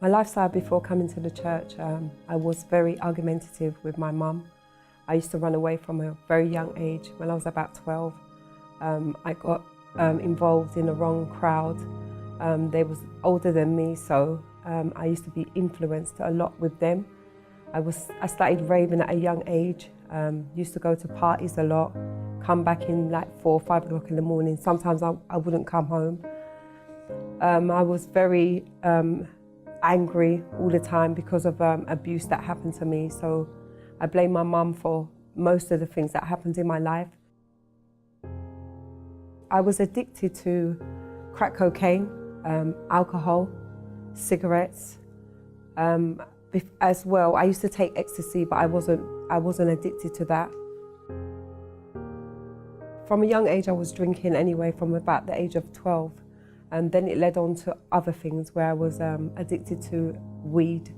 My lifestyle before coming to the church, I was very argumentative with my mum. I used to run away from a very young age. When I was about 12, I got involved in the wrong crowd. They was older than me, so I used to be influenced a lot with them. I started raving at a young age, used to go to parties a lot, come back in like 4 or 5 o'clock in the morning. Sometimes I wouldn't come home. I was very angry all the time because of abuse that happened to me. So I blame my mum for most of the things that happened in my life. I was addicted to crack cocaine, alcohol, cigarettes. As well, I used to take ecstasy, but I wasn't addicted to that. From a young age, I was drinking anyway, from about the age of 12. And then it led on to other things where I was addicted to weed.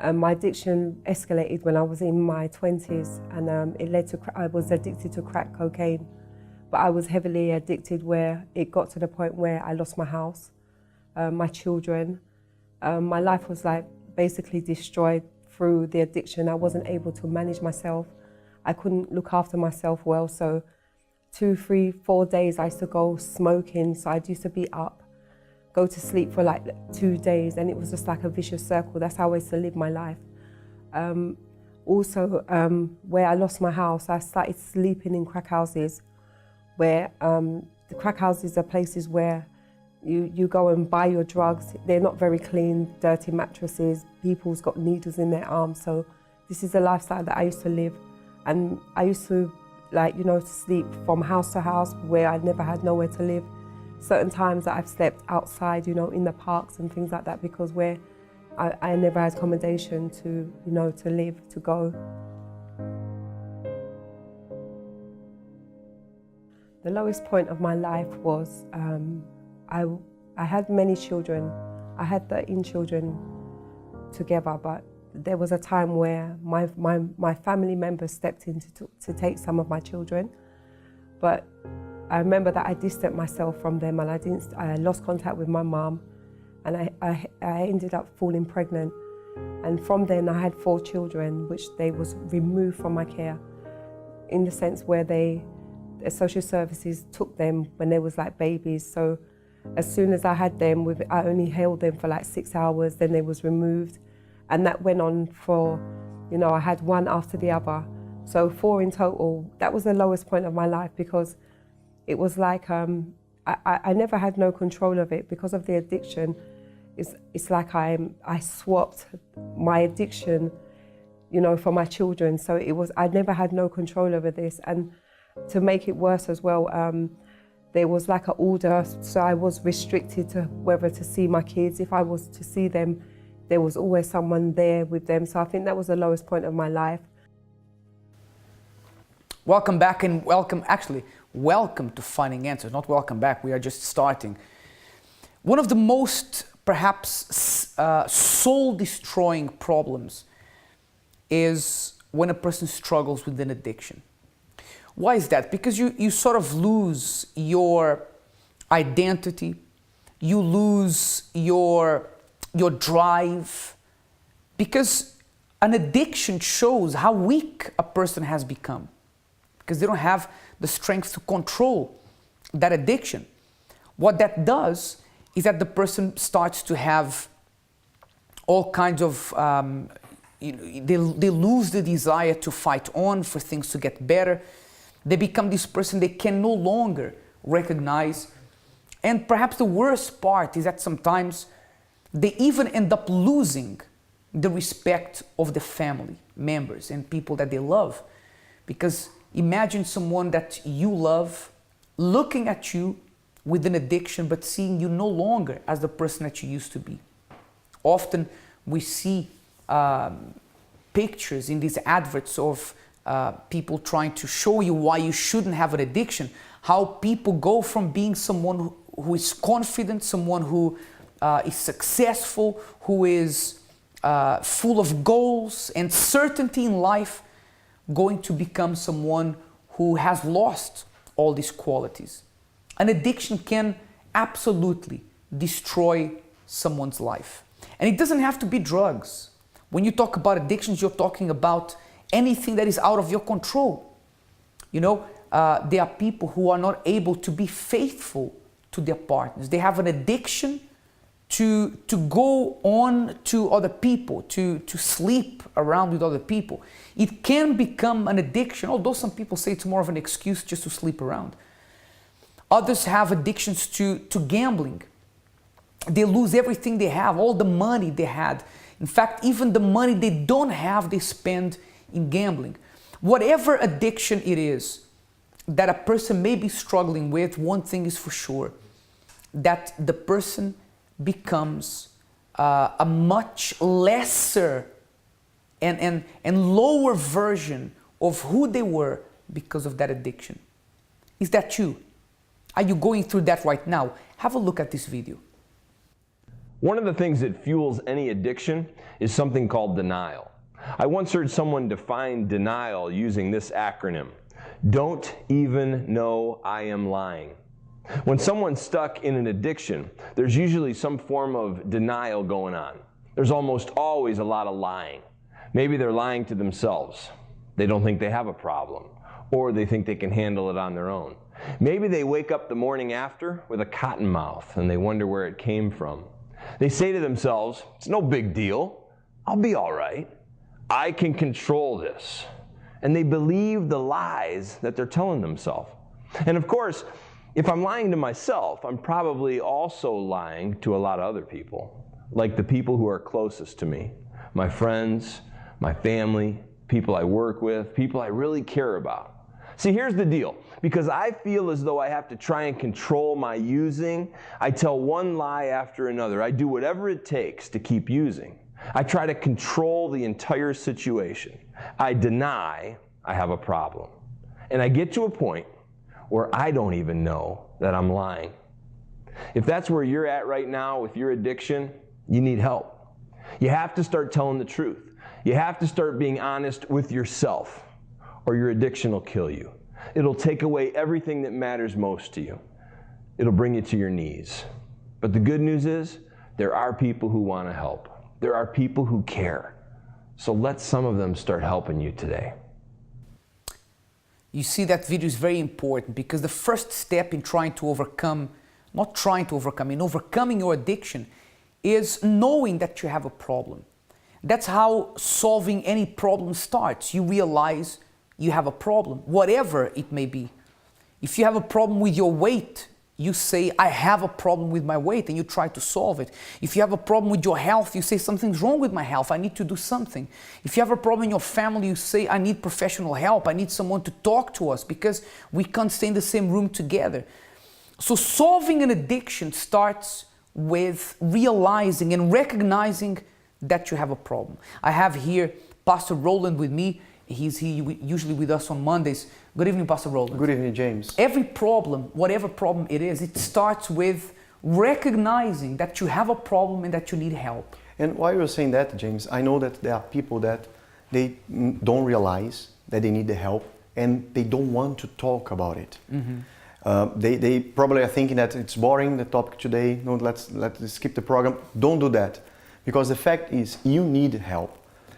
My addiction escalated when I was in my 20s, and it led to, I was addicted to crack cocaine. But I was heavily addicted where it got to the point where I lost my house, my children. My life was like basically destroyed through the addiction. I wasn't able to manage myself. I couldn't look after myself well, so 2, 3, 4 days I used to go smoking. So I used to be up, go to sleep for like 2 days, and it was just like a vicious circle. That's how I used to live my life. Also, where I lost my house, I started sleeping in crack houses, where the crack houses are places where you go and buy your drugs. They're not very clean, dirty mattresses. People's got needles in their arms. So this is the lifestyle that I used to live. And I used to, like, you know, sleep from house to house where I never had nowhere to live. Certain times that I've slept outside, you know, in the parks and things like that, because where I never had accommodation to, you know, to live, to go. The lowest point of my life was, I had many children. I had 13 children together, but there was a time where my family members stepped in to take some of my children. But I remember that I distanced myself from them, and I lost contact with my mom, and I ended up falling pregnant. And from then I had 4 children, which they was removed from my care, in the sense where the social services took them when they was like babies. So as soon as I had them, I only held them for like 6 hours, then they was removed. And that went on for, you know, I had 1 after the other. So 4 in total. That was the lowest point of my life, because it was like, I never had no control of it because of the addiction. It's like I swapped my addiction, you know, for my children. So I never had no control over this. And to make it worse as well, there was like an order, so I was restricted to whether to see my kids. If I was to see them, there was always someone there with them. So I think that was the lowest point of my life. Welcome back, and welcome to Finding Answers. Not welcome back, we are just starting. One of the most, perhaps, soul-destroying problems is when a person struggles with an addiction. Why is that? Because you sort of lose your identity, you lose your drive, because an addiction shows how weak a person has become, because they don't have the strength to control that addiction. What that does is that the person starts to have all kinds of, they lose the desire to fight on, for things to get better. They become this person they can no longer recognize. And perhaps the worst part is that sometimes they even end up losing the respect of the family members and people that they love. Because imagine someone that you love looking at you with an addiction, but seeing you no longer as the person that you used to be. Often we see pictures in these adverts of people trying to show you why you shouldn't have an addiction, how people go from being someone who is confident, someone who is successful, who is full of goals and certainty in life, going to become someone who has lost all these qualities. An addiction can absolutely destroy someone's life. And it doesn't have to be drugs. When you talk about addictions, you're talking about anything that is out of your control. You know, there are people who are not able to be faithful to their partners. They have an addiction to go on to other people, to sleep around with other people. It can become an addiction, although some people say it's more of an excuse just to sleep around. Others have addictions to gambling. They lose everything they have, all the money they had. In fact, even the money they don't have, they spend in gambling. Whatever addiction it is that a person may be struggling with, one thing is for sure, that the person becomes a much lesser and lower version of who they were because of that addiction. Is that you? Are you going through that right now? Have a look at this video. One of the things that fuels any addiction is something called denial. I once heard someone define denial using this acronym: don't even know I am lying. When someone's stuck in an addiction, there's usually some form of denial going on. There's almost always a lot of lying. Maybe they're lying to themselves. They don't think they have a problem, or they think they can handle it on their own. Maybe they wake up the morning after with a cotton mouth and they wonder where it came from. They say to themselves, it's no big deal. I'll be all right. I can control this. And they believe the lies that they're telling themselves. And of course, if I'm lying to myself, I'm probably also lying to a lot of other people, like the people who are closest to me, my friends, my family, people I work with, people I really care about. See, here's the deal. Because I feel as though I have to try and control my using, I tell one lie after another. I do whatever it takes to keep using. I try to control the entire situation. I deny I have a problem. And I get to a point where I don't even know that I'm lying. If that's where you're at right now with your addiction, you need help. You have to start telling the truth. You have to start being honest with yourself, or your addiction will kill you. It'll take away everything that matters most to you. It'll bring you to your knees. But the good news is, there are people who want to help. There are people who care. So let some of them start helping you today. You see, that video is very important because the first step in trying to overcome, not trying to overcome, in overcoming your addiction is knowing that you have a problem. That's how solving any problem starts. You realize you have a problem, whatever it may be. If you have a problem with your weight, you say, I have a problem with my weight, and you try to solve it. If you have a problem with your health, you say, something's wrong with my health, I need to do something. If you have a problem in your family, you say, I need professional help, I need someone to talk to us because we can't stay in the same room together. So solving an addiction starts with realizing and recognizing that you have a problem. I have here Pastor Roland with me. He's usually with us on Mondays. Good evening, Pastor Roland. Good evening, James. Every problem, whatever problem it is, it starts with recognizing that you have a problem and that you need help. And while you're saying that, James, I know that there are people that they don't realize that they need the help and they don't want to talk about it. Mm-hmm. They probably are thinking that it's boring, the topic today, no, let's skip the program. Don't do that, because the fact is you need help.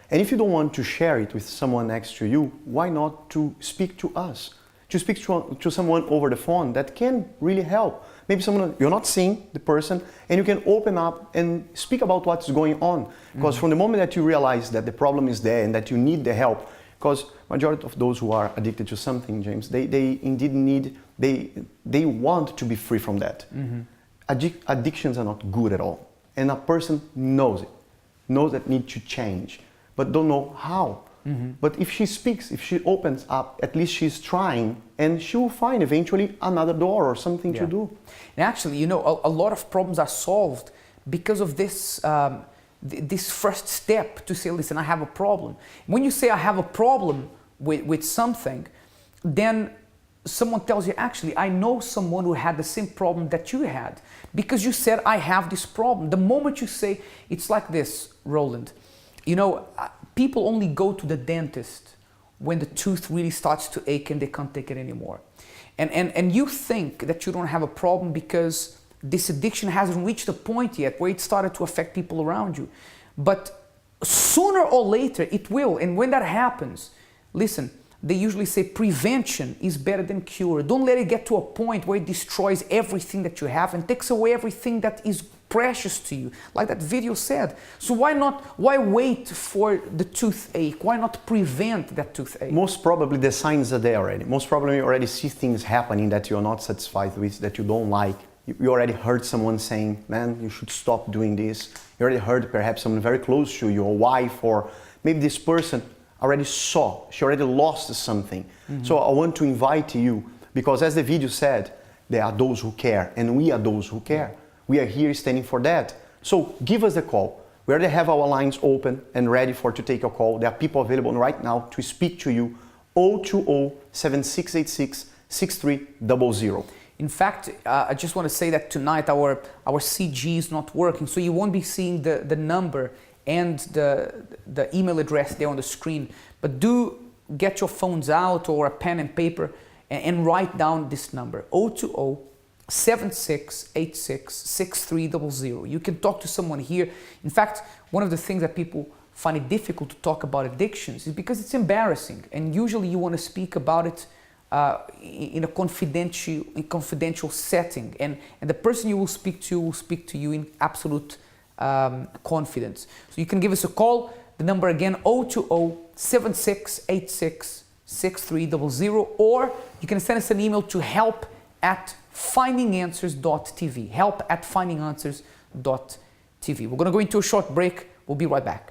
And if you don't want to share it with someone next to you, why not to speak to us? To speak to someone over the phone that can really help. Maybe someone, you're not seeing the person, and you can open up and speak about what's going on. Because from the moment that you realize that the problem is there and that you need the help, because majority of those who are addicted to something, James, they indeed need, they want to be free from that. Mm-hmm. Addictions are not good at all. And a person knows it, knows that need to change, but don't know how. Mm-hmm. But if she speaks, if she opens up, at least she's trying, and she will find eventually another door or something to do. And actually, you know, a lot of problems are solved because of this, this first step to say, listen, I have a problem. When you say I have a problem with something, then someone tells you, actually, I know someone who had the same problem that you had, because you said, I have this problem. The moment you say, it's like this, Roland, you know, people only go to the dentist when the tooth really starts to ache and they can't take it anymore. And you think that you don't have a problem because this addiction hasn't reached a point yet where it started to affect people around you. But sooner or later it will. And when that happens, listen, they usually say prevention is better than cure. Don't let it get to a point where it destroys everything that you have and takes away everything that is precious to you, like that video said. So why wait for the toothache? Why not prevent that toothache? Most probably the signs are there already. Most probably you already see things happening that you're not satisfied with, that you don't like. You already heard someone saying, man, you should stop doing this. You already heard perhaps someone very close to you, your wife, or maybe this person already saw, she already lost something. So I want to invite you, because as the video said, there are those who care, and we are those who care. We are here standing for that. So give us a call. We already have our lines open and ready to take a call. There are people available right now to speak to you. 020-7686-6300. In fact, I just want to say that tonight our CG is not working, so you won't be seeing the number and the email address there on the screen. But do get your phones out or a pen and paper and write down this number, 020-7686-6300. You can talk to someone here. In fact, one of the things that people find it difficult to talk about addictions is because it's embarrassing, and usually you want to speak about it in a confidential setting, and the person you will speak to you in absolute confidence. So you can give us a call. The number again, 020-7686-6300, or you can send us an email to help@findinganswers.tv. help@findinganswers.tv. We're going to go into a short break. We'll be right back.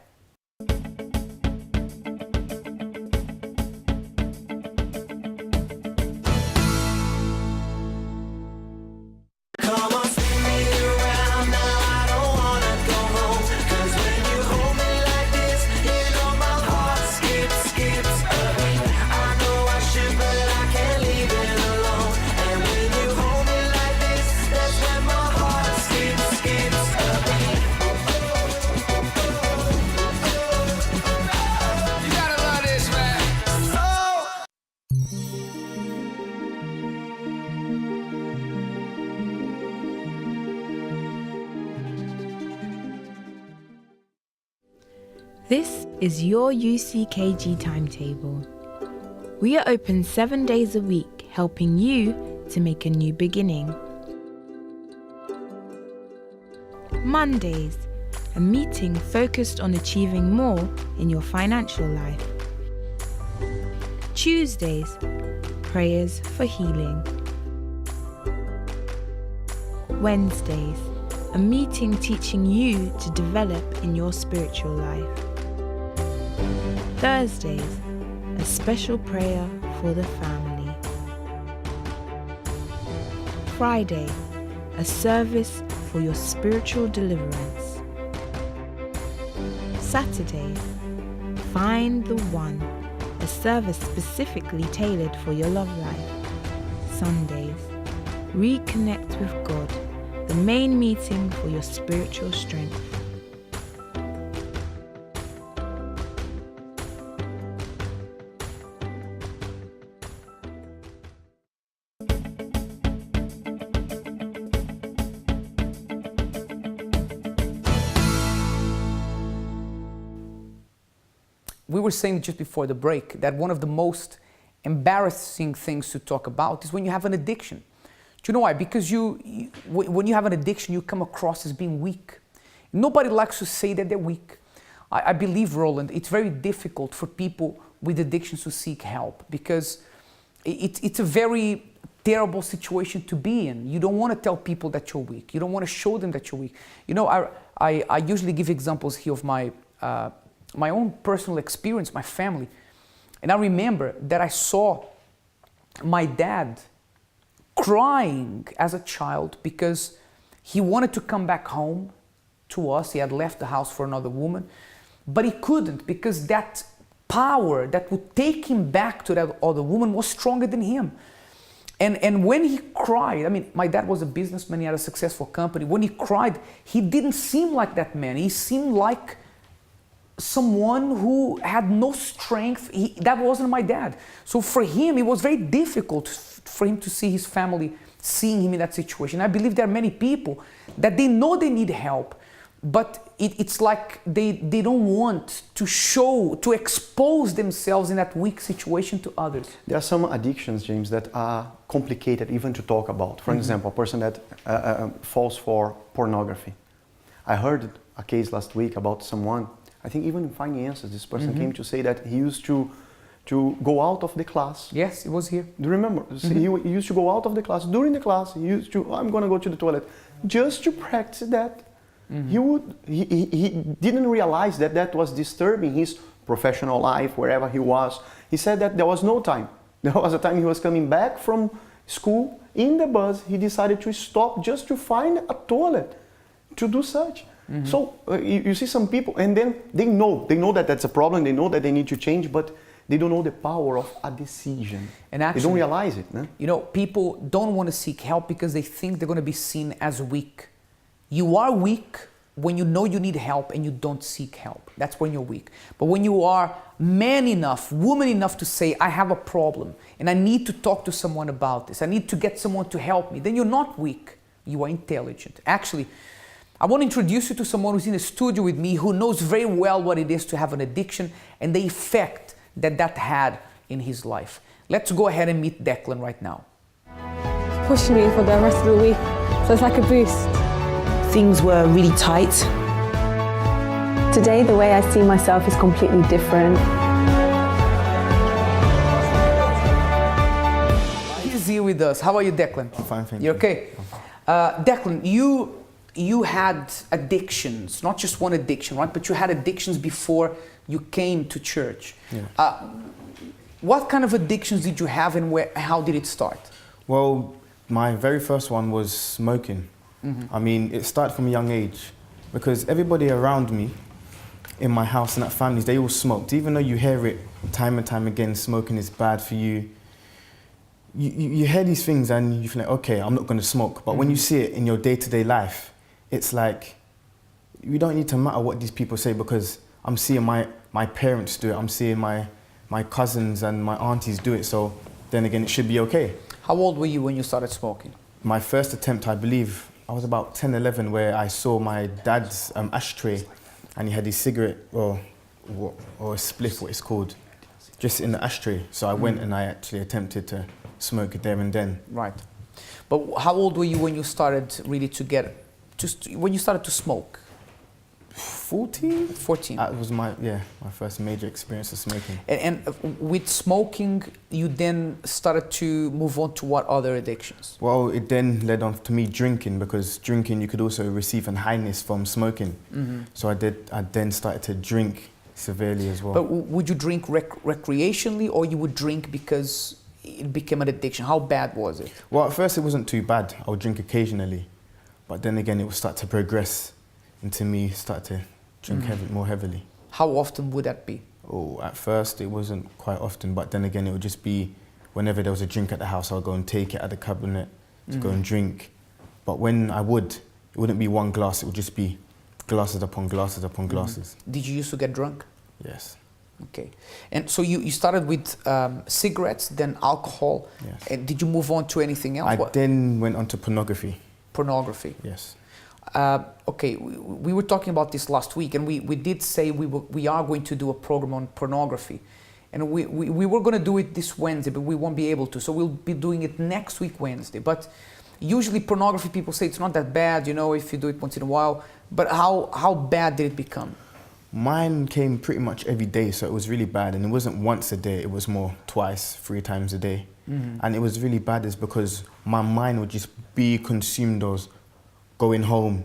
This is your UCKG timetable. We are open 7 days a week, helping you to make a new beginning. Mondays, a meeting focused on achieving more in your financial life. Tuesdays, prayers for healing. Wednesdays, a meeting teaching you to develop in your spiritual life. Thursdays, a special prayer for the family. Friday, a service for your spiritual deliverance. Saturdays, Find the One, a service specifically tailored for your love life. Sundays, Reconnect with God, the main meeting for your spiritual strength. We were saying just before the break that one of the most embarrassing things to talk about is when you have an addiction. Do you know why? Because when you have an addiction, you come across as being weak. Nobody likes to say that they're weak. I believe, Roland, it's very difficult for people with addictions to seek help because it's a very terrible situation to be in. You don't want to tell people that you're weak. You don't want to show them that you're weak. You know, I usually give examples here of my own personal experience, my family. And I remember that I saw my dad crying as a child because he wanted to come back home to us. He had left the house for another woman, but he couldn't because that power that would take him back to that other woman was stronger than him. And when he cried, I mean, my dad was a businessman, he had a successful company. When he cried, he didn't seem like that man. He seemed like someone who had no strength. That wasn't my dad. So for him, it was very difficult for him to see his family seeing him in that situation. I believe there are many people that they know they need help, but it's like they don't want to show, to expose themselves in that weak situation to others. There are some addictions, James, that are complicated even to talk about. For example, a person that falls for pornography. I heard a case last week about someone, I think even in finances, this person came to say that he used to go out of the class. Yes, it was here. Do you remember? He used to go out of the class. During the class, he used to, I'm going to go to the toilet, just to practice that. He didn't realize that that was disturbing his professional life, wherever he was. He said that there was no time. There was a time he was coming back from school, in the bus, he decided to stop just to find a toilet to do such. So you see some people, and then they know that that's a problem, they know that they need to change, but they don't know the power of a decision. And actually, they don't realize it. No? You know, people don't want to seek help because they think they're going to be seen as weak. You are weak when you know you need help and you don't seek help. That's when you're weak. But when you are man enough, woman enough to say, I have a problem and I need to talk to someone about this, I need to get someone to help me, then you're not weak, you are intelligent. Actually, I want to introduce you to someone who's in the studio with me who knows very well what it is to have an addiction and the effect that that had in his life. Let's go ahead and meet Declan right now. Pushing me for the rest of the week, so it's like a boost. Things were really tight. Today, the way I see myself is completely different. He's here with us. How are you, Declan? I'm fine, thank you. You're okay? Declan, you had addictions, not just one addiction, right? But you had addictions before you came to church. Yeah. What kind of addictions did you have and how did it start? Well, my very first one was smoking. I mean, it started from a young age because everybody around me in my house and at families, they all smoked. Even though you hear it time and time again, smoking is bad for you. You hear these things and you feel like, okay, I'm not going to smoke. But when you see it in your day-to-day life, it's like, you don't need to matter what these people say because I'm seeing my parents do it. I'm seeing my cousins and my aunties do it. So then again, it should be okay. How old were you when you started smoking? My first attempt, I believe, I was about 10, 11, where I saw my dad's ashtray and he had his cigarette or a spliff, what it's called, just in the ashtray. So I went and I actually attempted to smoke it there and then. Right. But how old were you when you started really when you started to smoke? 14? 14. That was my first major experience of smoking. And with smoking, you then started to move on to what other addictions? Well, it then led on to me drinking because drinking you could also receive a highness from smoking. So I then started to drink severely as well. But would you drink recreationally or you would drink because it became an addiction? How bad was it? Well, at first it wasn't too bad. I would drink occasionally, but then again it would start to progress into me start to drink more heavily. How often would that be? Oh, at first it wasn't quite often, but then again it would just be whenever there was a drink at the house, I'll go and take it at the cabinet to go and drink. But when I would, it wouldn't be one glass, it would just be glasses upon glasses upon glasses. Did you used to get drunk? Yes. Okay. And so you started with cigarettes, then alcohol. Yes. And did you move on to anything else? I then went on to pornography. Pornography. Yes. Okay, we were talking about this last week, and we did say we are going to do a program on pornography. And we were going to do it this Wednesday, but we won't be able to. So we'll be doing it next week, Wednesday. But usually pornography, people say it's not that bad, you know, if you do it once in a while. But how bad did it become? Mine came pretty much every day, so it was really bad. And it wasn't once a day, it was more twice, 3 times a day. And it was really bad is because my mind would just be consumed as going home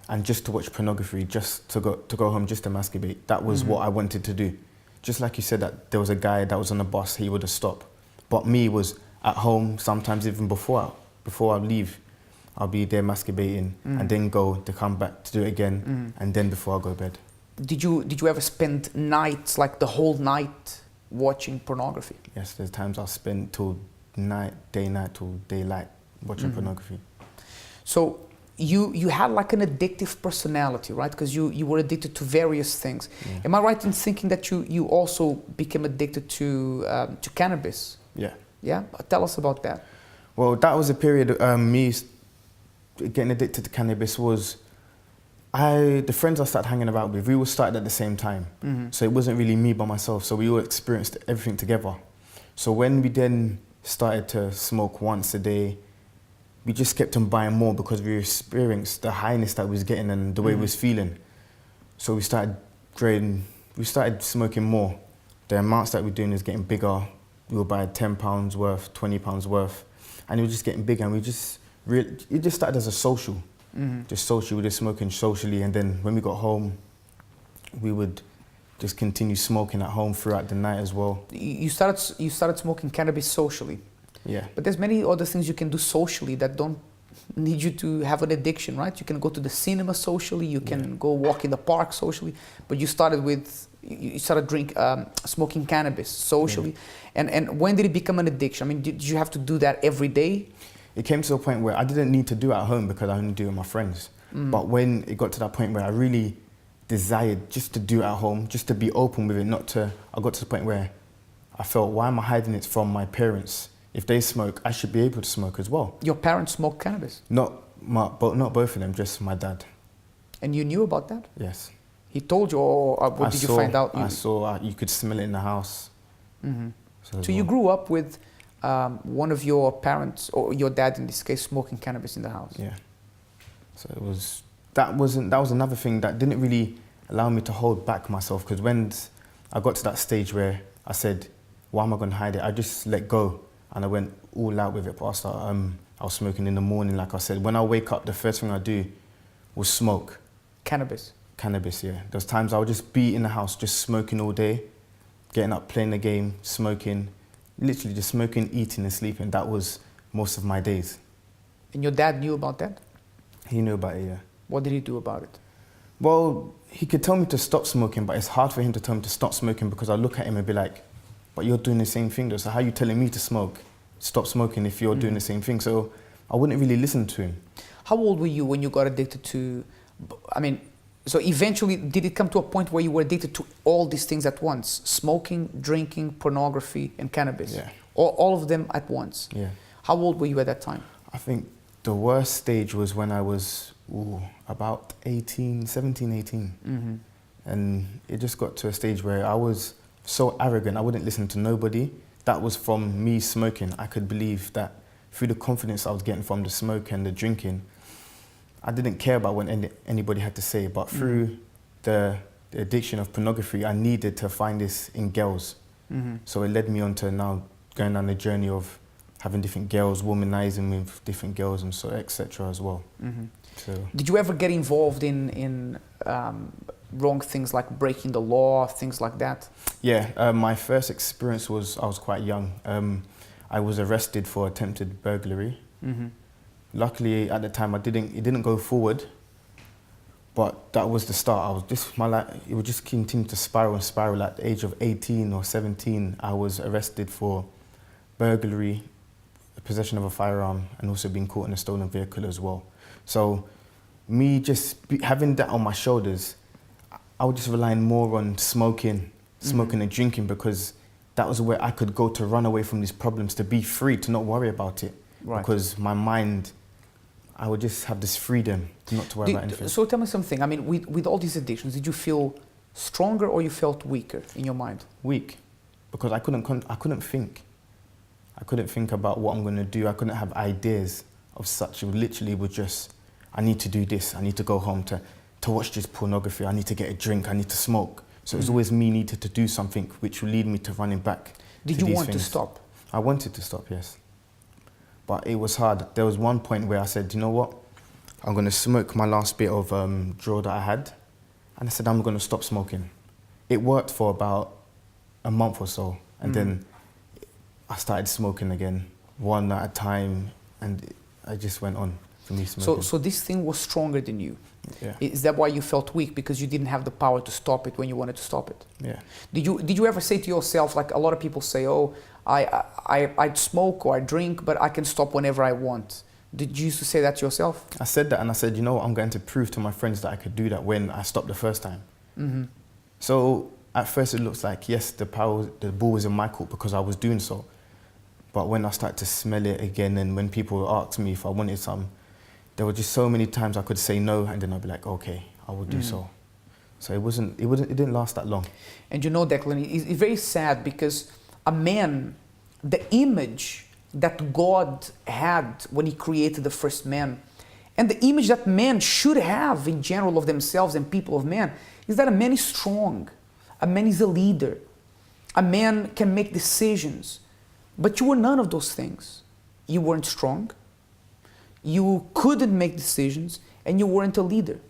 and just to watch pornography, just to go home, just to masturbate. That was what I wanted to do. Just like you said that there was a guy that was on the bus, he would have stopped. But me was at home, sometimes even before I leave, I'll be there masturbating and then to come back to do it again and then before I go to bed. Did you ever spend nights, like the whole night, watching pornography? Yes, there's times I'll spend till night till daylight watching pornography. So you had like an addictive personality, right? Because you were addicted to various things. Yeah. Am I right in thinking that you also became addicted to cannabis? Yeah. Yeah? Tell us about that. Well, that was a period me getting addicted to cannabis was the friends I started hanging about with, we all started at the same time. So it wasn't really me by myself. So we all experienced everything together. So when we then started to smoke once a day, we just kept on buying more because we experienced the highness that we was getting and the way we was feeling. So we started smoking more. The amounts that we're doing is getting bigger. We would buy £10 worth, £20 worth, and it was just getting bigger. And it just started as a social, just social. We were just smoking socially, and then when we got home, we would just continue smoking at home throughout the night as well. You started smoking cannabis socially. Yeah. But there's many other things you can do socially that don't need you to have an addiction, right? You can go to the cinema socially, you can go walk in the park socially, but you started smoking cannabis socially. And when did it become an addiction? I mean, did you have to do that every day? It came to a point where I didn't need to do it at home because I only do it with my friends. But when it got to that point where I really desired just to do it at home, just to be open with it, I got to the point where I felt, why am I hiding it from my parents? If they smoke, I should be able to smoke as well. Your parents smoke cannabis? Not both of them, just my dad. And you knew about that? Yes. He told you, or what did you find out? I saw, you could smell it in the house. So you grew up with one of your parents, or your dad in this case, smoking cannabis in the house? Yeah. So that was another thing that didn't really allow me to hold back myself, because when I got to that stage where I said, why am I going to hide it? I just let go. And I went all out with it. But I was smoking in the morning, like I said. When I wake up, the first thing I do was smoke. Cannabis? Cannabis, yeah. There's times I would just be in the house, just smoking all day, getting up, playing the game, smoking, literally just smoking, eating and sleeping. That was most of my days. And your dad knew about that? He knew about it, yeah. What did he do about it? Well, he could tell me to stop smoking, but it's hard for him to tell me to stop smoking because I look at him and be like, but you're doing the same thing though, so how are you telling me to stop smoking if you're doing the same thing? So I wouldn't really listen to him. How old were you when you got addicted to, so eventually did it come to a point where you were addicted to all these things at once? Smoking, drinking, pornography and cannabis? Yeah. All of them at once? Yeah. How old were you at that time? I think the worst stage was when I was about 17, 18. And it just got to a stage where I was so arrogant, I wouldn't listen to nobody. That was from me smoking. I could believe that through the confidence I was getting from the smoke and the drinking, I didn't care about what anybody had to say, but through the addiction of pornography, I needed to find this in girls. So it led me on to now going down the journey of having different girls, womanizing with different girls and so etc. as well. So, did you ever get involved in wrong things like breaking the law, things like that? Yeah, my first experience was, I was quite young. I was arrested for attempted burglary. Luckily at the time it didn't go forward, but that was the start. It would just continue to spiral and spiral. At the age of 18 or 17, I was arrested for burglary, possession of a firearm, and also being caught in a stolen vehicle as well. So me just having that on my shoulders, I was just relying more on smoking and drinking, because that was where I could go to run away from these problems, to be free, to not worry about it. Right. Because my mind, I would just have this freedom not to worry about anything. So tell me something, with all these addictions, did you feel stronger or you felt weaker in your mind? Weak, because I couldn't think. I couldn't think about what I'm going to do. I couldn't have ideas of such. It literally was just, I need to do this, I need to go home to watch this pornography, I need to get a drink, I need to smoke. So it was always me needed to do something which would lead me to running back. Did you want to stop? I wanted to stop, yes. But it was hard. There was one point where I said, you know what? I'm going to smoke my last bit of draw that I had. And I said, I'm going to stop smoking. It worked for about a month or so. And then I started smoking again, one at a time. And I just went on for me smoking. So this thing was stronger than you? Yeah. Is that why you felt weak? Because you didn't have the power to stop it when you wanted to stop it? Yeah. Did you ever say to yourself, like a lot of people say, oh, I smoke or I drink, but I can stop whenever I want? Did you used to say that to yourself? I said that, and I said, you know what, I'm going to prove to my friends that I could do that when I stopped the first time. So at first it looks like, yes, the ball was in my court because I was doing so. But when I started to smell it again, and when people asked me if I wanted some, there were just so many times I could say no, and then I'd be like, okay, I will do so. So it didn't last that long. And you know, Declan, it's very sad because a man, the image that God had when he created the first man, and the image that men should have in general of themselves and people of man, is that a man is strong, a man is a leader, a man can make decisions. But you were none of those things. You weren't strong, you couldn't make decisions, and you weren't a leader.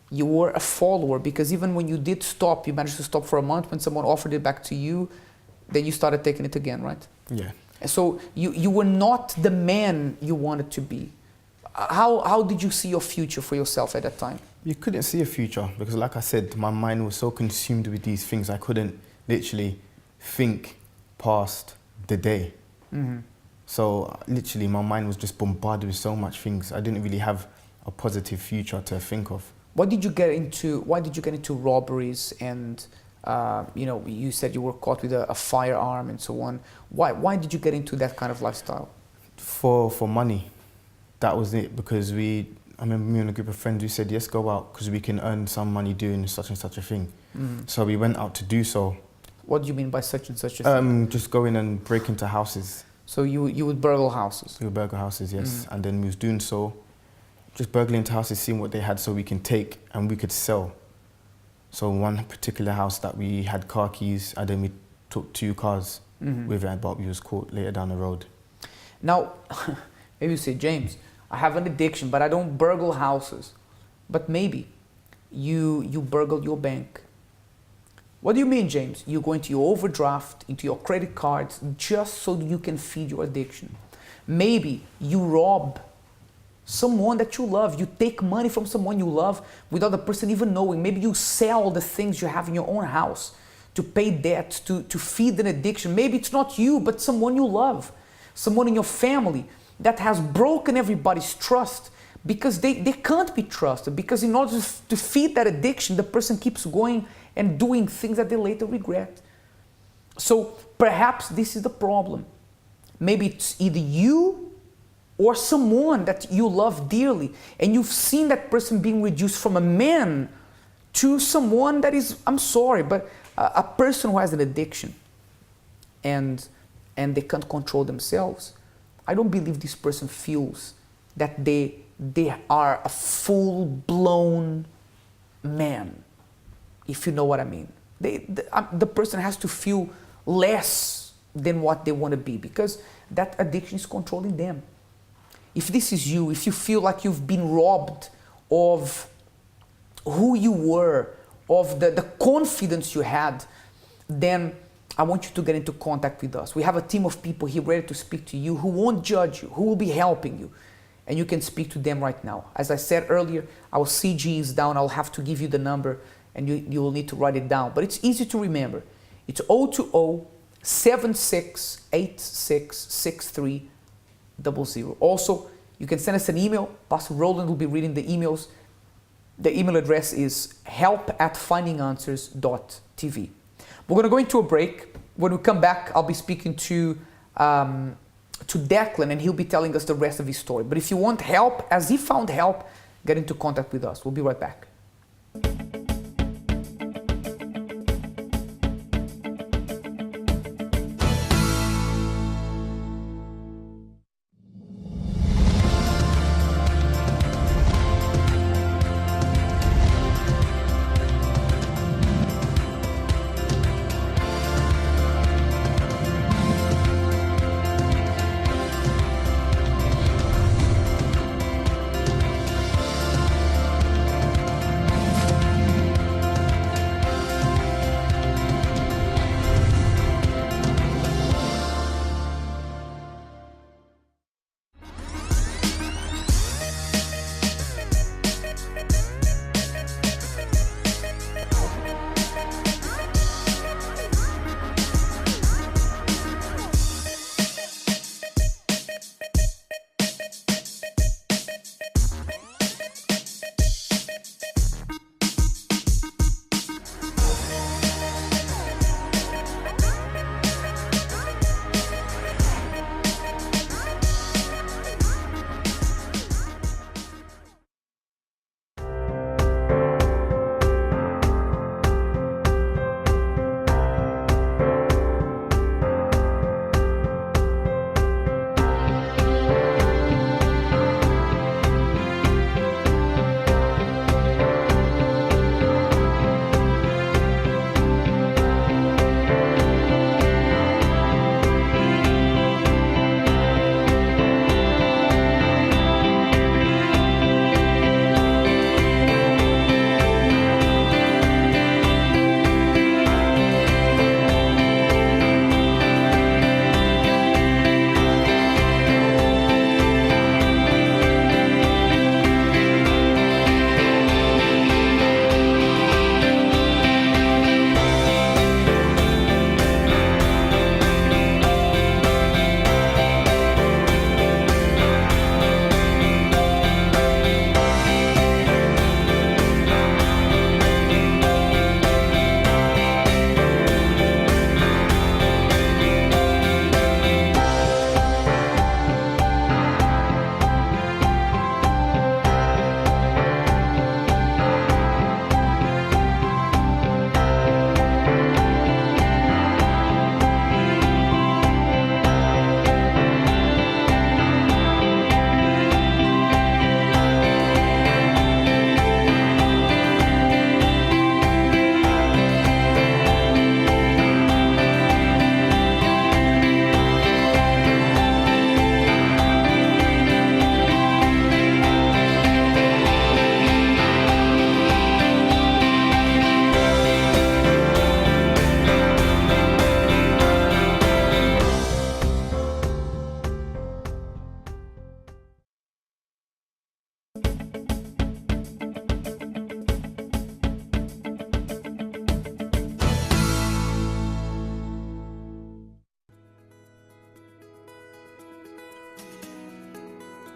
You were a follower, because even when you did stop, you managed to stop for a month. When someone offered it back to you, then you started taking it again, right? Yeah. And so you were not the man you wanted to be. How did you see your future for yourself at that time? You couldn't see a future because, like I said, my mind was so consumed with these things, I couldn't literally think past the day. So literally my mind was just bombarded with so much things. I didn't really have a positive future to think of. Why did you get into robberies and you know, you said you were caught with a firearm and so on. Why did you get into that kind of lifestyle? For money. That was it, because I remember me and a group of friends, we said, yes, go out because we can earn some money doing such and such a thing. So we went out to do so. What do you mean by such and such a thing? Just go in and break into houses. So you would burgle houses? We would burgle houses, yes. And then we was doing so, just burgling into houses, seeing what they had so we can take and we could sell. So one particular house that we had car keys, and then we took 2 cars with it, but we was caught later down the road. Now, maybe you say, James, I have an addiction, but I don't burgle houses. But maybe you burgle your bank. What do you mean, James? You go into your overdraft, into your credit cards, just so you can feed your addiction. Maybe you rob someone that you love. You take money from someone you love without the person even knowing. Maybe you sell the things you have in your own house to pay debts, to feed an addiction. Maybe it's not you, but someone you love, someone in your family that has broken everybody's trust because they can't be trusted, because in order to feed that addiction, the person keeps going and doing things that they later regret. So perhaps this is the problem. Maybe it's either you or someone that you love dearly, and you've seen that person being reduced from a man to someone that is, I'm sorry, but a person who has an addiction and they can't control themselves. I don't believe this person feels that they are a full-blown man, if you know what I mean. The person has to feel less than what they want to be, because that addiction is controlling them. If this is you, if you feel like you've been robbed of who you were, of the confidence you had, then I want you to get into contact with us. We have a team of people here ready to speak to you, who won't judge you, who will be helping you. And you can speak to them right now. As I said earlier, our CG is down. I'll have to give you the number, and you will need to write it down. But it's easy to remember. It's 020-7686-6300. Also, you can send us an email. Pastor Roland will be reading the emails. The email address is help@findinganswers.tv. We're going to go into a break. When we come back, I'll be speaking to Declan, and he'll be telling us the rest of his story. But if you want help, as he found help, get into contact with us. We'll be right back.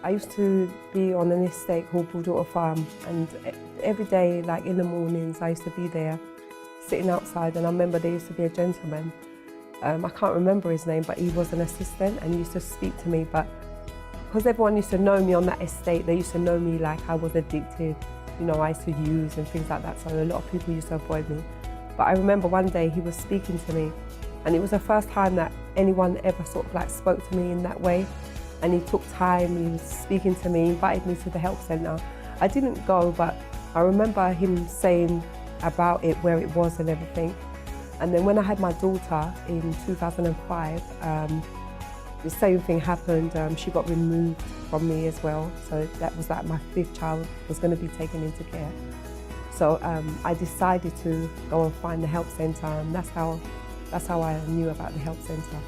I used to be on an estate called Bulldwater Farm, and every day, like in the mornings, I used to be there sitting outside, and I remember there used to be a gentleman, I can't remember his name, but he was an assistant and he used to speak to me, but because everyone used to know me on that estate, they used to know me like I was addicted, you know, I used to use and things like that, so a lot of people used to avoid me. But I remember one day he was speaking to me, and it was the first time that anyone ever sort of like spoke to me in that way. And he took time, he was speaking to me, invited me to the help centre. I didn't go, but I remember him saying about it, where it was and everything. And then when I had my daughter in 2005, the same thing happened. She got removed from me as well. So that was like my 5th child was going to be taken into care. So I decided to go and find the help centre, and that's how I knew about the help centre.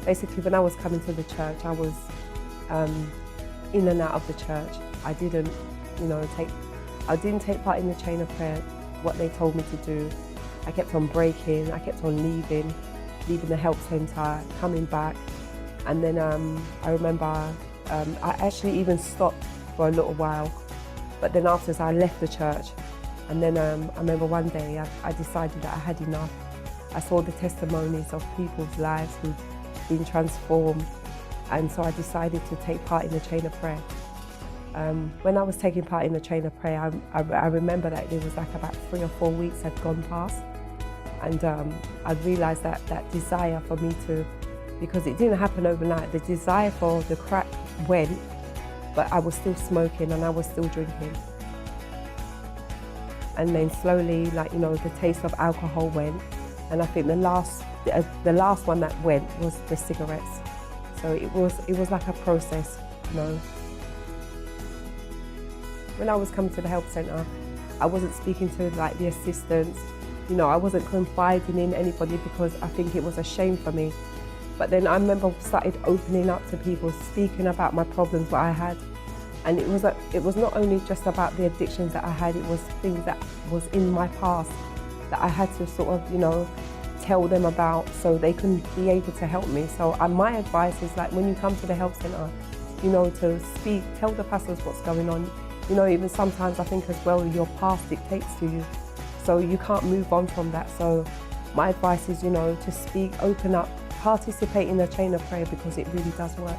Basically, when I was coming to the church, I was in and out of the church. I didn't take part in the chain of prayer, what they told me to do. I kept on breaking, I kept on leaving the help centre, coming back. And then I remember I actually even stopped for a little while, but then afterwards I left the church. And then I remember one day I decided that I had enough. I saw the testimonies of people's lives who'd been transformed, and so I decided to take part in the chain of prayer. When I was taking part in the chain of prayer, I remember that there was like about 3 or 4 weeks had gone past, and I realised that desire for me to, because it didn't happen overnight, the desire for the crack went, but I was still smoking and I was still drinking. And then slowly, like, you know, the taste of alcohol went, and I think the last one that went was the cigarettes. So it was like a process, you know. When I was coming to the help centre, I wasn't speaking to like the assistants, you know, I wasn't confiding in anybody because I think it was a shame for me. But then I remember started opening up to people, speaking about my problems, what I had. And it was not only just about the addictions that I had, it was things that was in my past that I had to sort of, you know, tell them about so they can be able to help me. So my advice is, like, when you come to the help centre, you know, to speak, tell the pastors what's going on. You know, even sometimes I think as well your past dictates to you, so you can't move on from that. So my advice is, you know, to speak, open up, participate in the chain of prayer, because it really does work.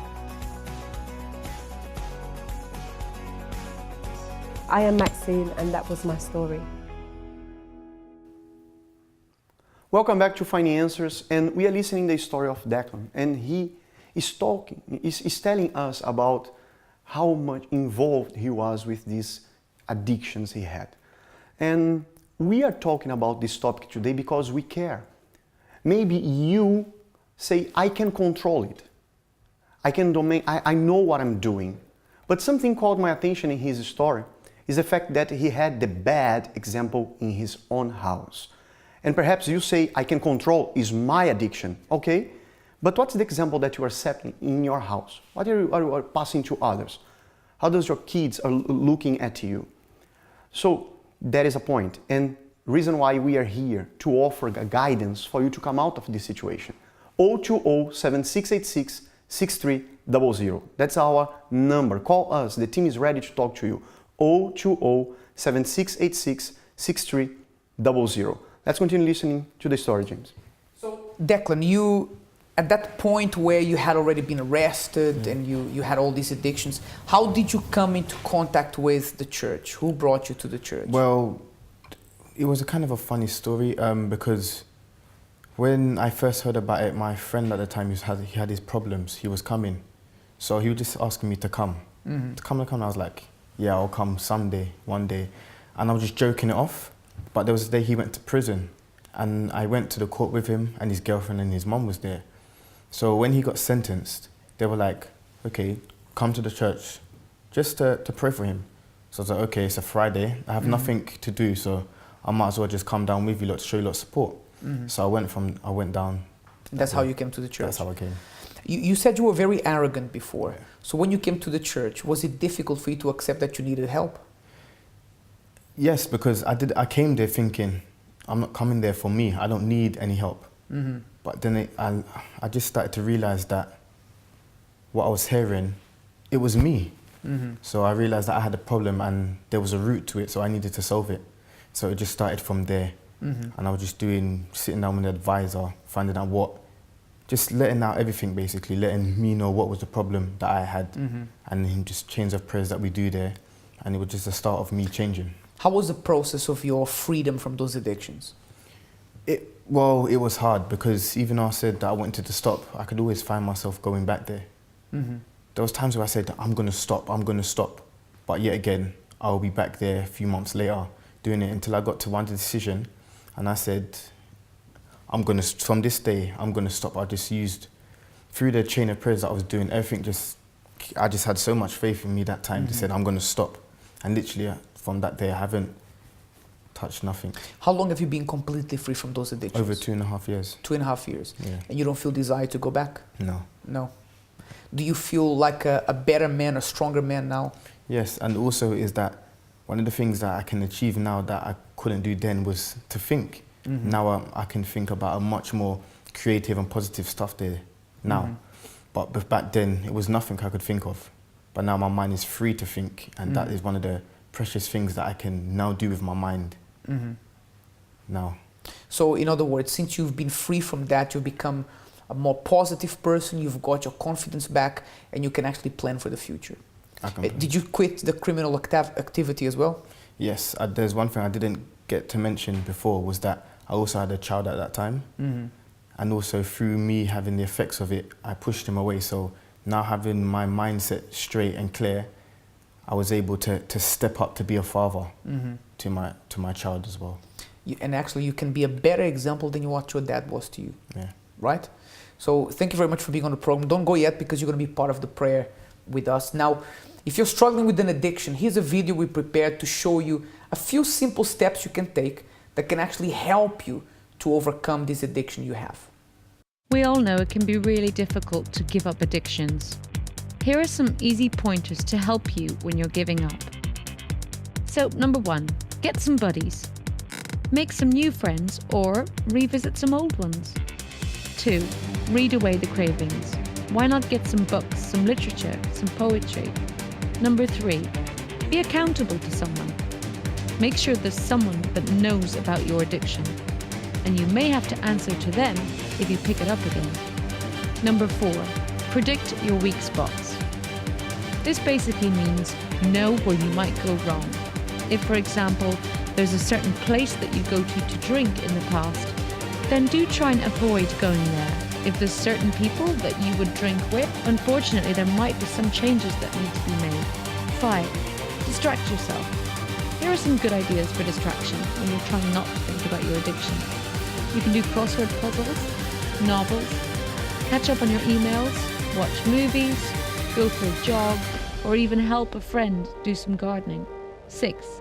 I am Maxine, and that was my story. Welcome back to Finding Answers, and we are listening to the story of Declan, and he is telling us about how much involved he was with these addictions he had. And we are talking about this topic today because we care. Maybe you say, I can control it. I know what I'm doing. But something caught my attention in his story is the fact that he had the bad example in his own house. And perhaps you say, I can control is my addiction. Okay, but what's the example that you are setting in your house? What are you passing to others? How does your kids are looking at you? So that is a point, and reason why we are here, to offer a guidance for you to come out of this situation. 020-7686-6300. That's our number. Call us. The team is ready to talk to you. 020-7686-6300. Let's continue listening to the story, James. So, Declan, you, at that point where you had already been arrested and you had all these addictions, how did you come into contact with the church? Who brought you to the church? Well, it was a kind of a funny story because when I first heard about it, my friend at the time, he had his problems. He was coming. So he was just asking me to come. To come. And I was like, yeah, I'll come someday, one day. And I was just joking it off. But there was a day he went to prison, and I went to the court with him, and his girlfriend and his mum was there. So when he got sentenced, they were like, okay, come to the church just to pray for him. So I was like, okay, it's a Friday. I have nothing to do, so I might as well just come down with you lot to show you lot of support. So I went down. That's how you came to the church? That's how I came. You said you were very arrogant before. Yeah. So when you came to the church, was it difficult for you to accept that you needed help? Yes, because I came there thinking, I'm not coming there for me. I don't need any help. But then I just started to realize that what I was hearing, it was me. So I realized that I had a problem and there was a root to it, so I needed to solve it. So it just started from there. And I was just sitting down with an advisor, finding out just letting out everything basically, letting me know what was the problem that I had, and then just chains of prayers that we do there. And it was just the start of me changing. How was the process of your freedom from those addictions? Well, it was hard because even though I said that I wanted to stop, I could always find myself going back there. There was times where I said, I'm going to stop. But yet again, I'll be back there a few months later doing it until I got to one decision. And I said, from this day, I'm going to stop. I just used, through the chain of prayers that I was doing, everything I just had so much faith in me that time to say, I'm going to stop. And literally from that day, I haven't touched nothing. How long have you been completely free from those addictions? Over 2.5 years. 2.5 years. Yeah. And you don't feel desire to go back? No. No. Do you feel like a better man, a stronger man now? Yes, and also is that one of the things that I can achieve now that I couldn't do then was to think. Now I can think about a much more creative and positive stuff there now. But back then, it was nothing I could think of. But now my mind is free to think, and that is one of the precious things that I can now do with my mind now. So in other words, since you've been free from that, you've become a more positive person, you've got your confidence back, and you can actually plan for the future. Did you quit the criminal activity as well? Yes, there's one thing I didn't get to mention before was that I also had a child at that time. And also through me having the effects of it, I pushed him away. So now having my mindset straight and clear, I was able to step up to be a father to my child as well. And actually you can be a better example than what your dad was to you. Yeah. Right? So thank you very much for being on the program. Don't go yet because you're going to be part of the prayer with us. Now, if you're struggling with an addiction, here's a video we prepared to show you a few simple steps you can take that can actually help you to overcome this addiction you have. We all know it can be really difficult to give up addictions. Here are some easy pointers to help you when you're giving up. So, number 1, get some buddies. Make some new friends or revisit some old ones. 2, read away the cravings. Why not get some books, some literature, some poetry? Number 3, be accountable to someone. Make sure there's someone that knows about your addiction, and you may have to answer to them if you pick it up again. Number 4, predict your weak spots. This basically means know where you might go wrong. If, for example, there's a certain place that you go to drink in the past, then do try and avoid going there. If there's certain people that you would drink with, unfortunately there might be some changes that need to be made. 5, distract yourself. Here are some good ideas for distraction when you're trying not to think about your addiction. You can do crossword puzzles, novels, catch up on your emails, watch movies, go for a jog, or even help a friend do some gardening. 6,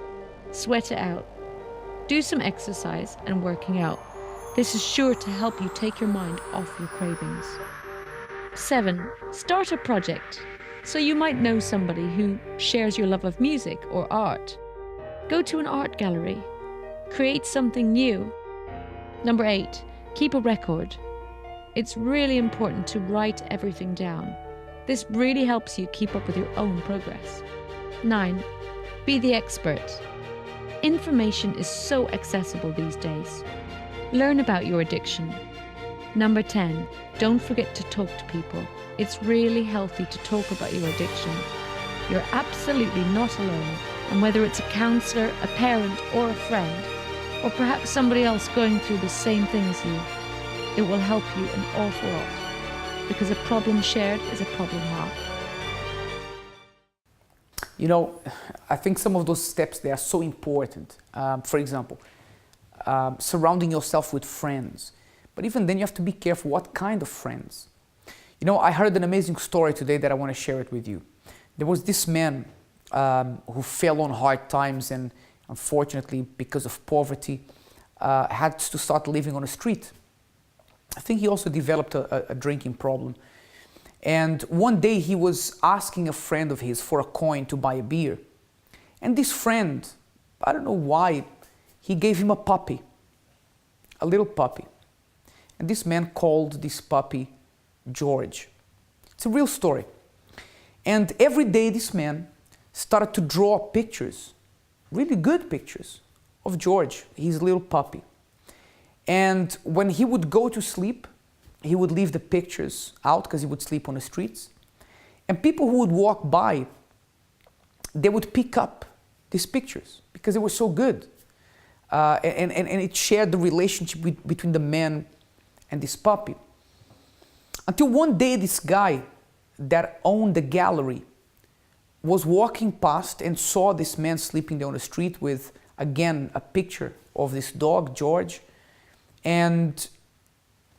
sweat it out. Do some exercise and working out. This is sure to help you take your mind off your cravings. 7, start a project. So you might know somebody who shares your love of music or art. Go to an art gallery. Create something new. Number 8, keep a record. It's really important to write everything down. This really helps you keep up with your own progress. 9, be the expert. Information is so accessible these days. Learn about your addiction. Number 10, don't forget to talk to people. It's really healthy to talk about your addiction. You're absolutely not alone, and whether it's a counsellor, a parent, or a friend, or perhaps somebody else going through the same thing as you, it will help you an awful lot, because a problem shared is a problem halved. You know, I think some of those steps, they are so important. For example, surrounding yourself with friends. But even then you have to be careful what kind of friends. You know, I heard an amazing story today that I want to share it with you. There was this man who fell on hard times and unfortunately because of poverty had to start living on the street. I think he also developed a drinking problem. And one day he was asking a friend of his for a coin to buy a beer. And this friend, I don't know why, he gave him a puppy, a little puppy. and this man called this puppy George. It's a real story. And every day this man started to draw pictures, really good pictures, of George, his little puppy. And when he would go to sleep, he would leave the pictures out because he would sleep on the streets. And people who would walk by, they would pick up these pictures because they were so good. And it shared the relationship between the man and this puppy. Until one day this guy that owned the gallery was walking past and saw this man sleeping there on the street with, again, a picture of this dog, George. And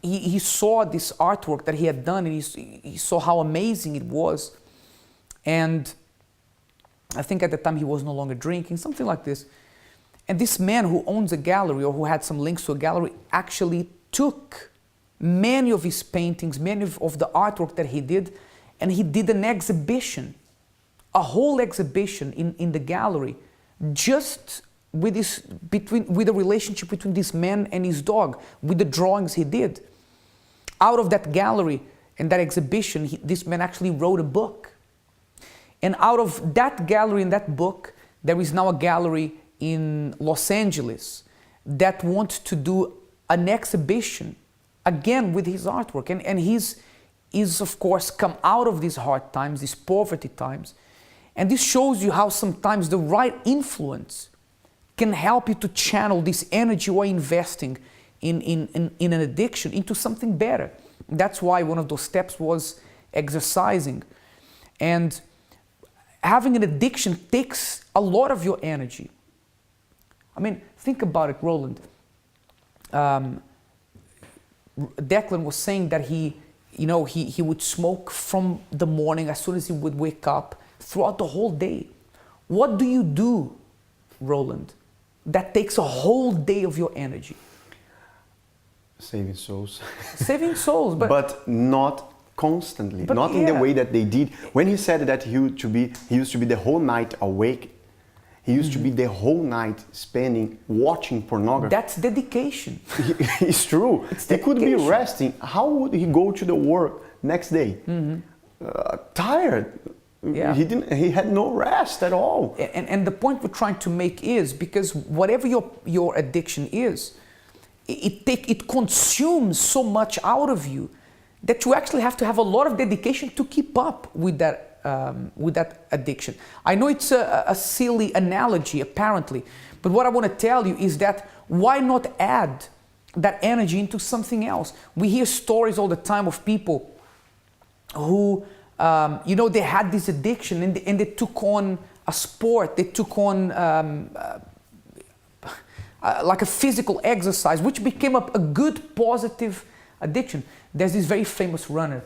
he saw this artwork that he had done, and he saw how amazing it was. And I think at the time he was no longer drinking, something like this. And this man who owns a gallery, or who had some links to a gallery, actually took many of his paintings, many of the artwork that he did, and he did an exhibition, a whole exhibition in the gallery, just with the relationship between this man and his dog, with the drawings he did. Out of that gallery and that exhibition, this man actually wrote a book. And out of that gallery and that book, there is now a gallery in Los Angeles that wants to do an exhibition again with his artwork. And he's of course come out of these hard times, these poverty times. And this shows you how sometimes the right influence can help you to channel this energy you are investing in an addiction into something better. That's why one of those steps was exercising. And having an addiction takes a lot of your energy. I mean, think about it, Roland. Declan was saying that he would smoke from the morning as soon as he would wake up throughout the whole day. What do you do, Roland, that takes a whole day of your energy? Saving souls. Saving souls, but not constantly, not in the way that they did. When he said that he used to be the whole night awake, he used to be the whole night spending watching pornography. That's dedication. It's true. He could be resting. How would he go to the work next day? Tired. Yeah. He had no rest at all. And the point we're trying to make is, because whatever your addiction is, it consumes so much out of you that you actually have to have a lot of dedication to keep up with that addiction. I know it's a silly analogy, apparently, but what I want to tell you is that why not add that energy into something else? We hear stories all the time of people who, they had this addiction and they took on a sport, they took on like a physical exercise, which became a good, positive addiction. There's this very famous runner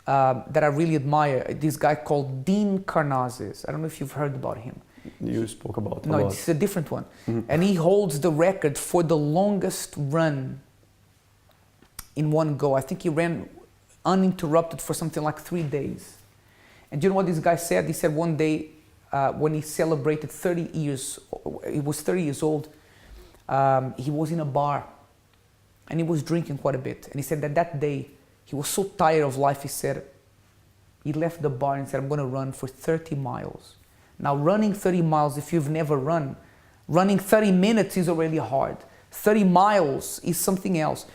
that I really admire, this guy called Dean Karnazes. I don't know if you've heard about him. You spoke about No, it's a different one. And he holds the record for the longest run in one go. I think he ran uninterrupted for something like 3 days. And do you know what this guy said? He said one day when he celebrated 30 years, he was 30 years old, he was in a bar and he was drinking quite a bit. And he said that day he was so tired of life, he left the bar and said, I'm going to run for 30 miles. Now, running 30 miles, if you've never run, running 30 minutes is already hard. 30 miles is something else.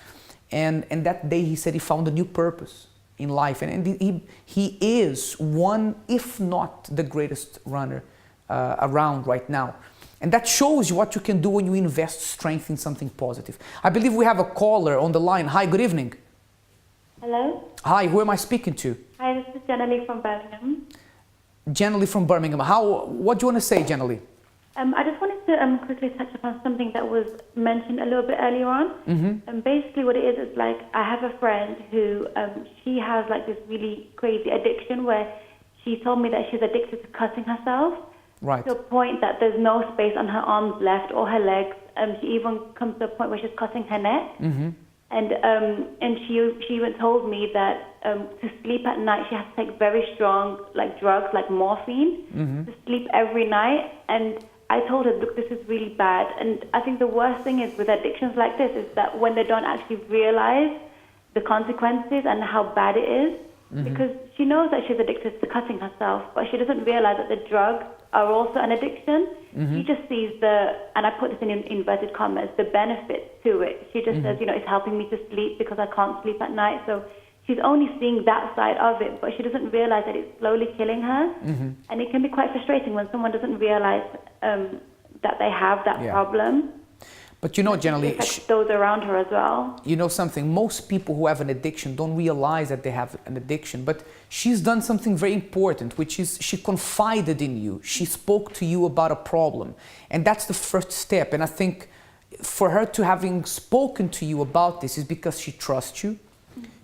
And that day he said he found a new purpose in life. And he is one, if not the greatest runner around right now. And that shows you what you can do when you invest strength in something positive. I believe we have a caller on the line. Hi, good evening. Hello? Hi, who am I speaking to? Hi, this is Jenny from Birmingham. Jenny from Birmingham. What do you want to say, Jenny? I just wanted to quickly touch upon something that was mentioned a little bit earlier on. Basically what it is like, I have a friend who, she has like this really crazy addiction where she told me that she's addicted to cutting herself. Right. To a point that there's no space on her arms left or her legs. She even comes to a point where she's cutting her neck. And she even told me that to sleep at night she has to take very strong like drugs like morphine to sleep every night. And I told her, look, this is really bad. And I think the worst thing is with addictions like this is that when they don't actually realize the consequences and how bad it is. Because she knows that she's addicted to cutting herself, but she doesn't realize that the drugs are also an addiction. She just sees and I put this in inverted commas, the benefit to it. She just says, it's helping me to sleep because I can't sleep at night. So she's only seeing that side of it, but she doesn't realize that it's slowly killing her. And it can be quite frustrating when someone doesn't realize that they have that problem. But generally, it affects those around her as well. You know something, most people who have an addiction don't realize that they have an addiction, but she's done something very important, which is she confided in you. She spoke to you about a problem. And that's the first step. And I think for her to having spoken to you about this is because she trusts you.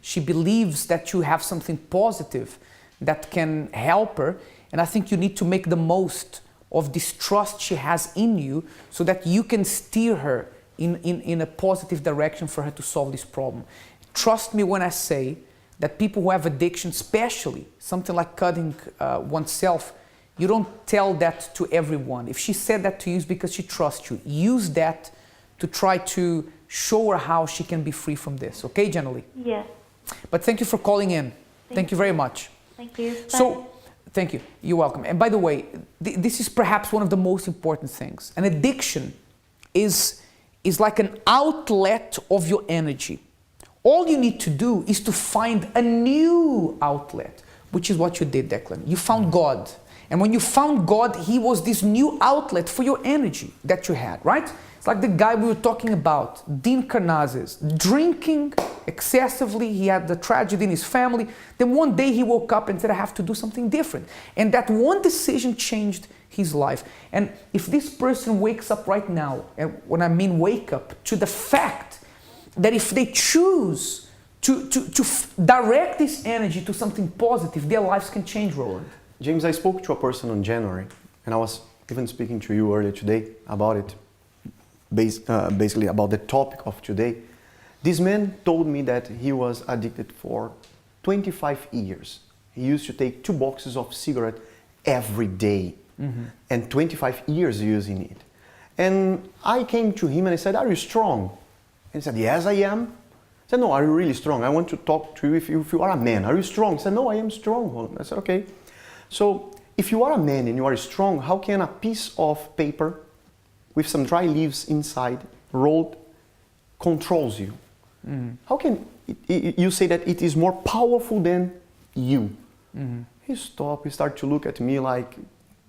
She believes that you have something positive that can help her. And I think you need to make the most of this trust she has in you so that you can steer her in a positive direction for her to solve this problem. Trust me when I say that people who have addiction, especially something like cutting oneself, you don't tell that to everyone. If she said that to you, it's because she trusts you. Use that to try to show her how she can be free from this. Okay, Jenny? Yes. But thank you for calling in. Thank you very much. Thank you. So, thank you. You're welcome. And by the way, this is perhaps one of the most important things. An addiction is like an outlet of your energy. All you need to do is to find a new outlet, which is what you did, Declan. You found God. And when you found God, He was this new outlet for your energy that you had, right? It's like the guy we were talking about, Dean Karnazes, drinking excessively. He had the tragedy in his family. Then one day he woke up and said, I have to do something different. And that one decision changed his life. And if this person wakes up right now, and when I mean wake up, to the fact that if they choose to direct this energy to something positive, their lives can change, Roland. James, I spoke to a person in January, and I was even speaking to you earlier today about it, basically about the topic of today. This man told me that he was addicted for 25 years. He used to take 2 boxes of cigarettes every day, and 25 years using it. And I came to him and I said, are you strong? And he said, yes, I am. I said, no, are you really strong? I want to talk to you if you are a man. Are you strong? He said, no, I am strong. I said, okay. So if you are a man and you are strong, how can a piece of paper with some dry leaves inside, rolled, controls you? How can you say that it is more powerful than you? He stopped, he started to look at me like,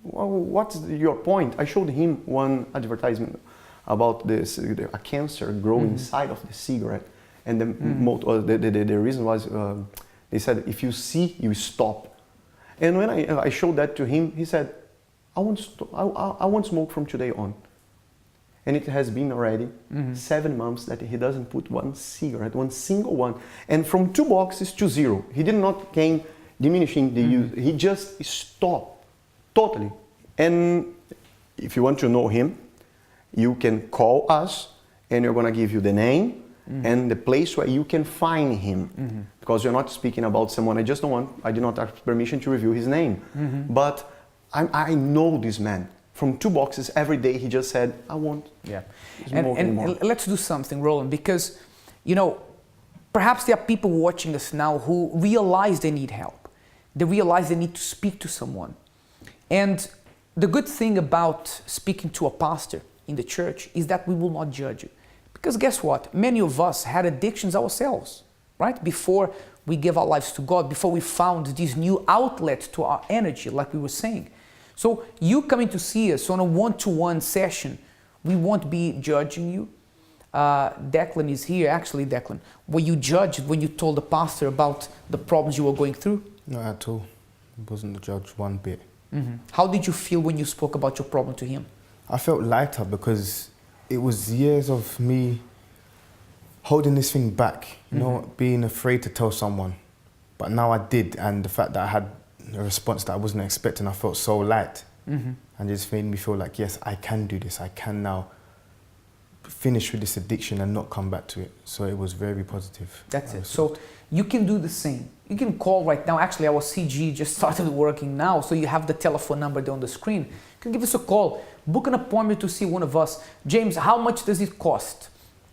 well, what's your point? I showed him one advertisement about this, a cancer growing inside of the cigarette. And the reason was, they said, if you see, you stop. And when I showed that to him, he said, I won't smoke from today on. And it has been already 7 months that he doesn't put one cigarette, one single one. And from 2 boxes to 0. He did not came diminishing the use. He just stopped totally. And if you want to know him, you can call us and we're going to give you the name and the place where you can find him. Because you're not speaking about someone, I do not have permission to reveal his name. But I know this man. From 2 boxes every day, he just said, I won't smoke anymore. And let's do something, Roland, because, perhaps there are people watching us now who realize they need help. They realize they need to speak to someone. And the good thing about speaking to a pastor in the church is that we will not judge you. Because guess what? Many of us had addictions ourselves, right? Before we gave our lives to God, before we found this new outlet to our energy, like we were saying. So you coming to see us on a one-to-one session, we won't be judging you. Declan is here. Actually, Declan, were you judged when you told the pastor about the problems you were going through? Not at all. I wasn't judged one bit. How did you feel when you spoke about your problem to him? I felt lighter because it was years of me holding this thing back, being afraid to tell someone. But now I did, and the fact that I had a response that I wasn't expecting, I felt so light. And it just made me feel like, yes, I can do this. I can now finish with this addiction and not come back to it. So it was very positive. That's it. So you can do the same. You can call right now. Actually, our CG just started working now, so you have the telephone number there on the screen. You can give us a call. Book an appointment to see one of us. James, how much does it cost?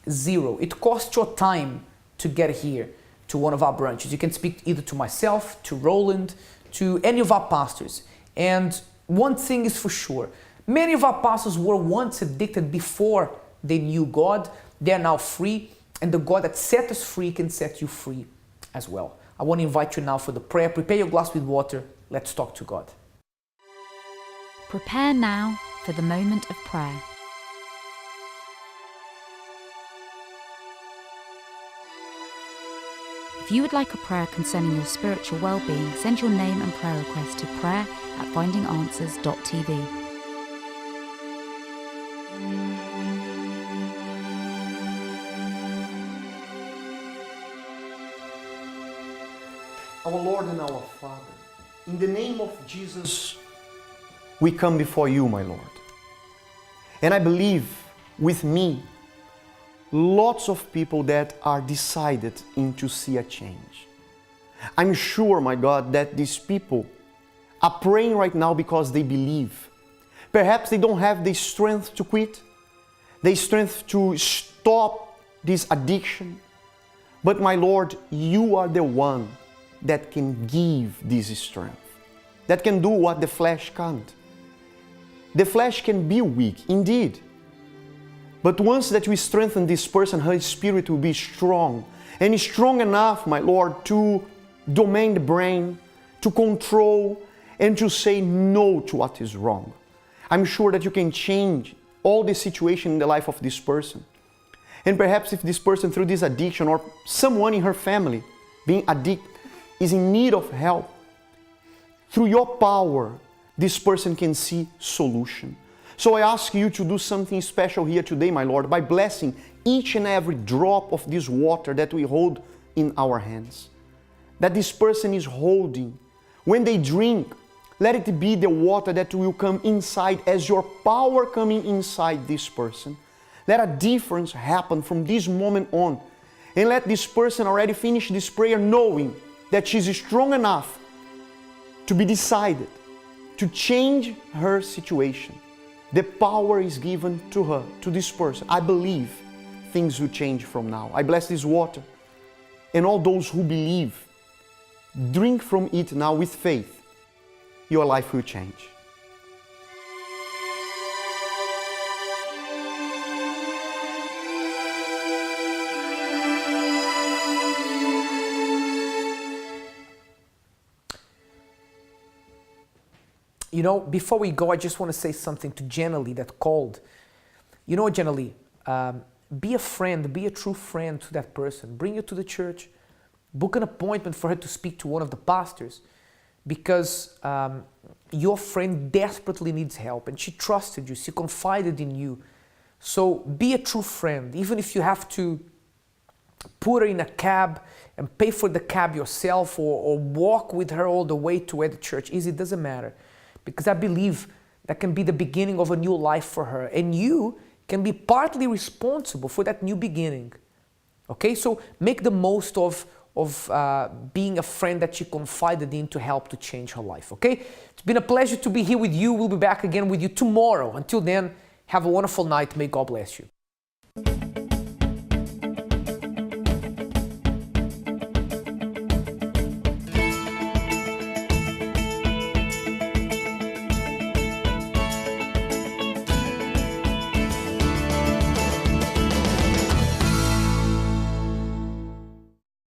0. It costs your time to get here. to one of our branches. You can speak either to myself, to Roland, to any of our pastors. And one thing is for sure, many of our pastors were once addicted before they knew God. They are now free, and the God that set us free can set you free as well. I want to invite you now for the prayer. Prepare your glass with water. Let's talk to God. Prepare now for the moment of prayer. If you would like a prayer concerning your spiritual well-being, send your name and prayer request to prayer@findinganswers.tv. Our Lord and our Father, in the name of Jesus, we come before you, my Lord. And I believe with me, lots of people that are decided to see a change. I'm sure, my God, that these people are praying right now because they believe. Perhaps they don't have the strength to quit, the strength to stop this addiction. But my Lord, you are the one that can give this strength, that can do what the flesh can't. The flesh can be weak, indeed. But once that we strengthen this person, her spirit will be strong. And strong enough, my Lord, to domain the brain, to control, and to say no to what is wrong. I'm sure that you can change all the situation in the life of this person. And perhaps if this person, through this addiction, or someone in her family being addicted, is in need of help, through your power, this person can see solution. So I ask you to do something special here today, my Lord, by blessing each and every drop of this water that we hold in our hands, that this person is holding. When they drink, let it be the water that will come inside as your power coming inside this person. Let a difference happen from this moment on. And let this person already finish this prayer knowing that she's strong enough to be decided to change her situation. The power is given to her, to this person. I believe things will change from now. I bless this water. And all those who believe, drink from it now with faith. Your life will change. You know, before we go, I just want to say something to Jenna Lee that called. You know, Jenna Lee, be a friend, be a true friend to that person. Bring her to the church. Book an appointment for her to speak to one of the pastors, because your friend desperately needs help and she trusted you, she confided in you. So be a true friend, even if you have to put her in a cab and pay for the cab yourself, or walk with her all the way to where the church is. It doesn't matter. Because I believe that can be the beginning of a new life for her. And you can be partly responsible for that new beginning. Okay, so make the most of being a friend that she confided in to help to change her life. Okay, it's been a pleasure to be here with you. We'll be back again with you tomorrow. Until then, have a wonderful night. May God bless you.